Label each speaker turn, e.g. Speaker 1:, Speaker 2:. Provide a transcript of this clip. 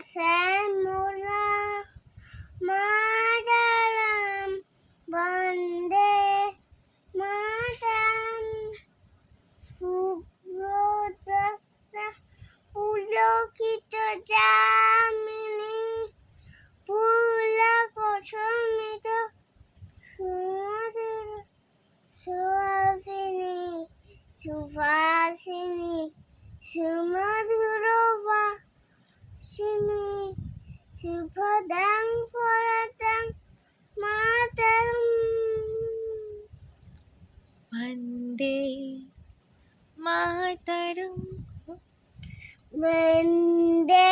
Speaker 1: শ্যামলা মাতরম বন্দে মাতরম শুভ্র জ্যোৎস্না পুলকিত যামিনী পুলকশমিত সুমধুর সুহাসিনী সুভাষিনী সুমধুর বাসিনী শুভদাং ফলদাং মাতরম
Speaker 2: বন্দে মাতরম
Speaker 1: বন্দে